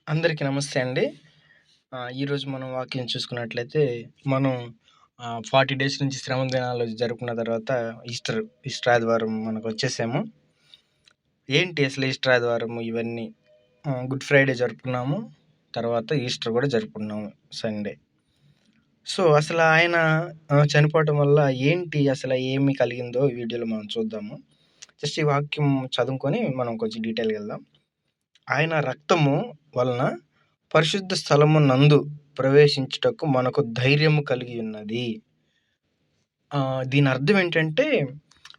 అందరికీ నమస్తే అండి. ఈరోజు మనం వాక్యం చూసుకున్నట్లయితే, మనం 40 డేస్ నుంచి శ్రమ దినాలు జరుపుకున్న తర్వాత ఈస్టర్ ఆదివారం మనకొచ్చేసాము. ఏంటి అసలు ఈస్టర్ ఆదివారం ఇవన్నీ? గుడ్ ఫ్రైడే జరుపుకున్నాము. తర్వాత ఈస్టర్ కూడా జరుపుకున్నాము సండే. సో, అసలు ఆయన చనిపోవటం వల్ల ఏమి కలిగిందో ఈ వీడియోలో మనం చూద్దాము. జస్ట్ ఈ వాక్యం చదువుకొని మనం కొంచెం డీటెయిల్‌గా వెళ్దాం. ఆయన రక్తము వలన పరిశుద్ధ స్థలము నందు ప్రవేశించుటకు మనకు ధైర్యము కలిగి ఉన్నది. దీని అర్థం ఏంటంటే,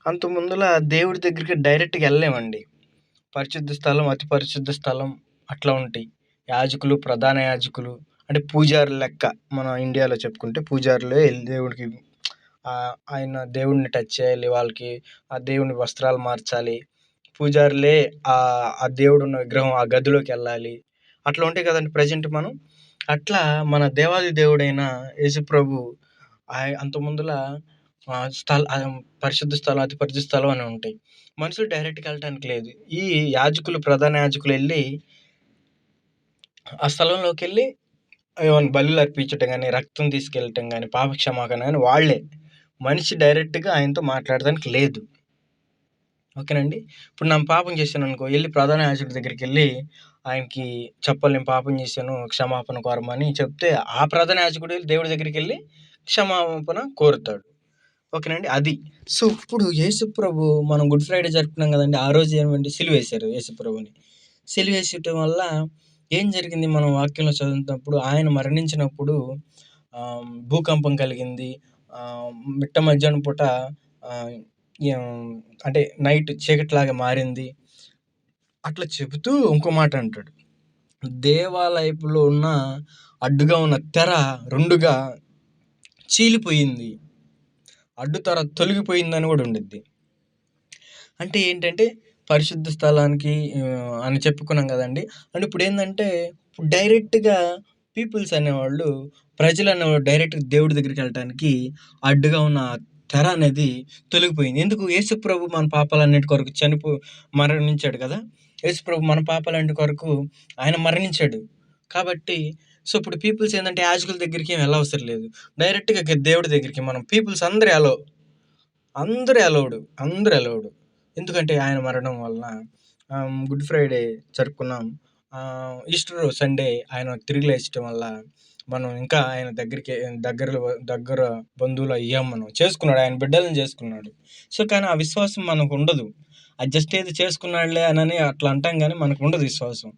అంతకుముందుల దేవుడి దగ్గరికి డైరెక్ట్‌గా ఎళ్ళలేమండి. పరిశుద్ధ స్థలం, అతి పరిశుద్ధ స్థలం అట్లా ఉంటాయి. యాజకులు, ప్రధాన యాజకులు అంటే పూజారులు లెక్క. మన ఇండియాలో చెప్పుకుంటే పూజారులే ఎళ్లి దేవుడికి ఆయన దేవుడిని టచ్ చేయాలి. వాళ్ళకి ఆ దేవుని వస్త్రాలు మార్చాలి. పూజారులే ఆ దేవుడున్న విగ్రహం ఆ గదిలోకెళ్ళాలి. అట్లా ఉంటాయి కదండీ ప్రెజెంట్ మనం. అట్లా మన దేవాది దేవుడైన యేసుప్రభు అంతకుముందుల పరిశుద్ధ స్థలం, అతి పరిశుద్ధ స్థలం అని ఉంటాయి. మనుషులు డైరెక్ట్‌గా ఎళ్ళటానికి లేదు. ఈ యాజకులు, ప్రధాన యాజకులు ఎళ్లి ఆ స్థలంలోకెళ్ళి ఏమన్నా బలులు అర్పించటం గాని, రక్తం తీసుకెళ్ళటం గాని, పాప క్షమాపణ గాని వాళ్ళే. మనిషి డైరెక్ట్‌గా ఆయనతో మాట్లాడడానికి లేదు. ఓకేనండి. ఇప్పుడు నేను పాపం చేశాననుకో, ఎళ్లి ప్రధాన యాజకుడి దగ్గరికెళ్ళి ఆయనకి చెప్పాలి, నేను పాపం చేశాను, క్షమాపణ కోరమని చెప్తే, ఆ ప్రధాన యాజకుడు దేవుడి దగ్గరికెళ్ళి క్షమాపణ కోరుతాడు. ఓకేనండి. అది. సో, ఇప్పుడు యేసుప్రభు మనం గుడ్ ఫ్రైడే జరుపుకున్నాం గదండీ! ఆ రోజు ఏమండి సిలువేశారు యేసుప్రభుని. సిలువేసేయటం వల్ల ఏం జరిగింది మనం వాక్యంలో చదువుతున్నప్పుడు, ఆయన మరణించినప్పుడు భూకంపం కలిగింది. ఆహ్, మిట్ట మధ్యాహ్నం పూట ఆహ్, ఏం అంటే నైట్ చీకటిలాగా మారింది. అట్లా చెబుతూ ఇంకో మాట అంటాడు. దేవాలయపులో ఉన్న అడ్డుగా ఉన్న తెర 2గా చీలిపోయింది. అడ్డు తెర తొలగిపోయిందని గూడా ఉండిద్ది. అంటే ఏంటంటే పరిశుద్ధ స్థలానికి అని చెప్పుకున్నాం గదండీ! అంటే ఇప్పుడేందంటే డైరెక్ట్‌గా పీపుల్స్ అనేవాళ్ళు, ప్రజలనేవాళ్ళు డైరెక్ట్‌గా దేవుడి దగ్గరికెళ్ళటానికి అడ్డుగా ఉన్న తెర అనేది తొలగిపోయింది. ఎందుకు? యేసుప్రభు మన పాపాలన్నిటి కొరకు మరణించాడు కదా! యేసుప్రభు మన పాపాలన్నిటి కొరకు ఆయన మరణించాడు. కాబట్టి సో, ఇప్పుడు పీపుల్స్ ఏందంటే యాజకుల దగ్గరికి ఏమి ఎళ్ళవసరం లేదు. డైరెక్ట్‌గా దేవుడి దగ్గరికి మనం పీపుల్స్ అందరూ అలౌడ్. అందరూ అలౌడ్. ఎందుకంటే ఆయన మరణం వలన గుడ్ ఫ్రైడే జరుపుకున్నాం. ఈస్టర్ సండే ఆయన తిరిగి లేచటం వల్ల మనం ఇంకా ఆయన దగ్గర బంధువులు అయ్యాం మనం. చేసుకున్నాడు. ఆయన బిడ్డలని చేసుకున్నాడు. సో, కానీ ఆ విశ్వాసం మనకుండదు. అది జస్ట్ ఏదో చేసుకున్నాడులే అనని అట్లా అంటాం గానీ మనకుండదు విశ్వాసం.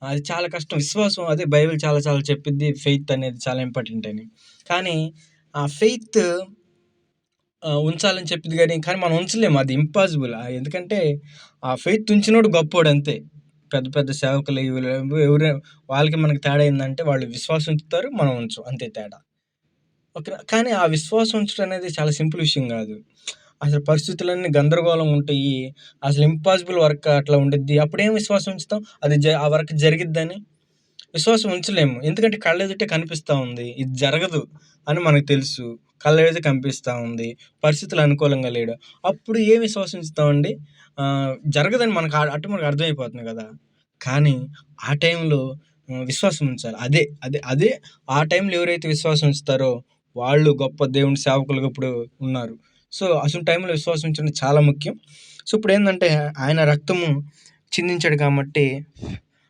అది చాలా కష్టం. విశ్వాసం అదే బైబిల్ చాలా చాలా చెప్పిద్ది. ఫెయిత్ అనేది చాలా ఇంపార్టెంట్ అని. కానీ ఆ ఫెయిత్ ఉంచాలని చెప్పిద్ది కానీ మనం ఉంచలేము. అది ఇంపాసిబుల్. ఎందుకంటే ఆ ఫెయిత్ ఉంచినోడు గొప్పోడంతే. పెద్ద పెద్ద సేవకులు ఎవరు వాళ్ళకి మనకి తేడా ఏందంటే వాళ్ళు విశ్వాసం ఉంచుతారు. మనం ఉంచం. అంతే తేడా. ఓకేనా. కానీ ఆ విశ్వాసం ఉంచడం అనేది చాలా సింపుల్ విషయం గాదు. అసలు పరిస్థితులన్నీ గందరగోళంగా ఉంటాయి. అసలు ఇంపాసిబుల్ వర్క్ అట్లా ఉండిద్ది. అప్పుడేం విశ్వాసం ఉంచుతాం? ఆ వర్క్ జరిగిద్దని విశ్వాసం ఉంచలేము. ఎందుకంటే కళ్ళెదుటే కనిపిస్తా ఉంది. ఇది జరగదు అని మనకు తెలుసు. కళ్ళెదుట కనిపిస్తా ఉంది. పరిస్థితులు అనుకూలంగా లేడు. అప్పుడు ఏం విశ్వాసం ఉంచుతామండి? జరగదని మనకు మనకు అర్థమైపోతుంది గదా! కానీ ఆ టైంలో విశ్వాసం ఉంచాలి. అదే ఆ టైంలో ఎవరైతే విశ్వాసం ఉంచుతారో వాళ్ళు గొప్ప దేవుని సేవకులుగా ఇప్పుడు ఉన్నారు. సో, అసలు టైంలో విశ్వాసం ఉంచడం చాలా ముఖ్యం. సో, ఇప్పుడేందంటే ఆయన రక్తము చిందించాడు కాబట్టి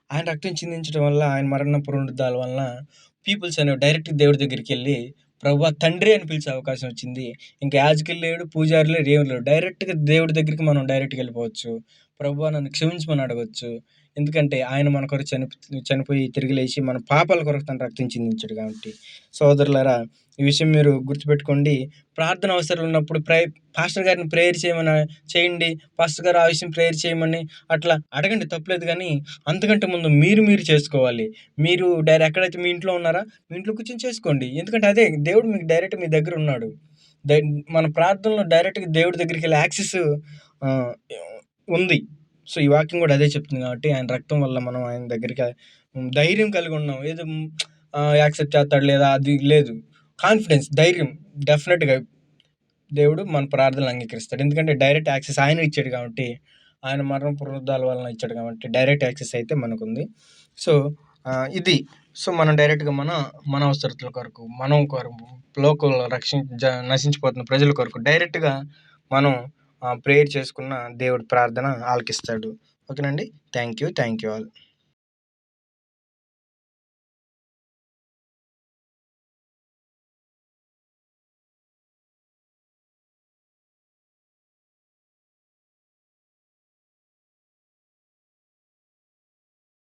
ఆయన రక్తం చిందించడం వల్ల, ఆయన మరణ పునరుద్ధాల వలన పీపుల్స్ అనేవి డైరెక్ట్‌గా దేవుడి దగ్గరికెళ్ళి, ప్రభువా తండ్రి అని పిలిచే అవకాశం వచ్చింది. ఇంక యాజకులు లేడు, పూజారి లేడు, ఏమి లేడు. డైరెక్ట్‌గా దేవుడి దగ్గరికి మనం డైరెక్ట్‌గా వెళ్ళిపోవచ్చు. ప్రభువా నన్ను క్షమించమని అడగొచ్చు. ఎందుకంటే ఆయన మన కొరకు చనిపోయి తిరిగి లేచి మన పాపాల కొరకు తన రక్తం చిందించాడు కాబట్టి. సోదరులారా, ఈ విషయం మీరు గుర్తుపెట్టుకోండి. ప్రార్థన అవసరం ఉన్నప్పుడు పాస్టర్ గారిని ప్రేయర్ చేయండి. పాస్టర్ గారు ఆ విషయం ప్రేయర్ చేయమని అట్లా అడగండి, తప్పులేదు. గానీ అంతకంటే ముందు మీరు చేసుకోవాలి. మీరు ఎక్కడైతే మీ ఇంట్లో ఉన్నారా, మీ ఇంట్లో కూర్చొని చేసుకోండి. ఎందుకంటే అదే దేవుడు మీకు డైరెక్ట్ మీ దగ్గర ఉన్నాడు. మన ప్రార్థనలో డైరెక్ట్‌గా దేవుడి దగ్గరికెళ్ళే యాక్సెస్ ఆహ్, ఉంది. సో, ఈ వాక్యం గూడా అదే చెప్తుంది కాబట్టి ఆయన రక్తం వల్ల మనం ఆయన దగ్గరికి ధైర్యం కలిగున్నాం. ఏదో యాక్సెప్ట్ చేస్తాడు లేదా అది లేదు. కాన్ఫిడెన్స్, ధైర్యం డెఫినెట్‌గా దేవుడు మన ప్రార్థనలు అంగీకరిస్తాడు. ఎందుకంటే డైరెక్ట్ యాక్సెస్ ఆయన ఇచ్చాడు కాబట్టి, ఆయన మరణ పునరుద్ధాల వలన ఇచ్చాడు కాబట్టి డైరెక్ట్ యాక్సెస్ అయితే మనకుంది. సో, ఇది. సో, మనం డైరెక్ట్‌గా మన అవసరతల కొరకు, మనం లోకంలో నశించిపోతున్న ప్రజల కొరకు డైరెక్ట్‌గా మనం ప్రేయర్ చేసుకున్న దేవుడు ప్రార్థన ఆలకిస్తాడు. ఓకేనండి. Thank you all.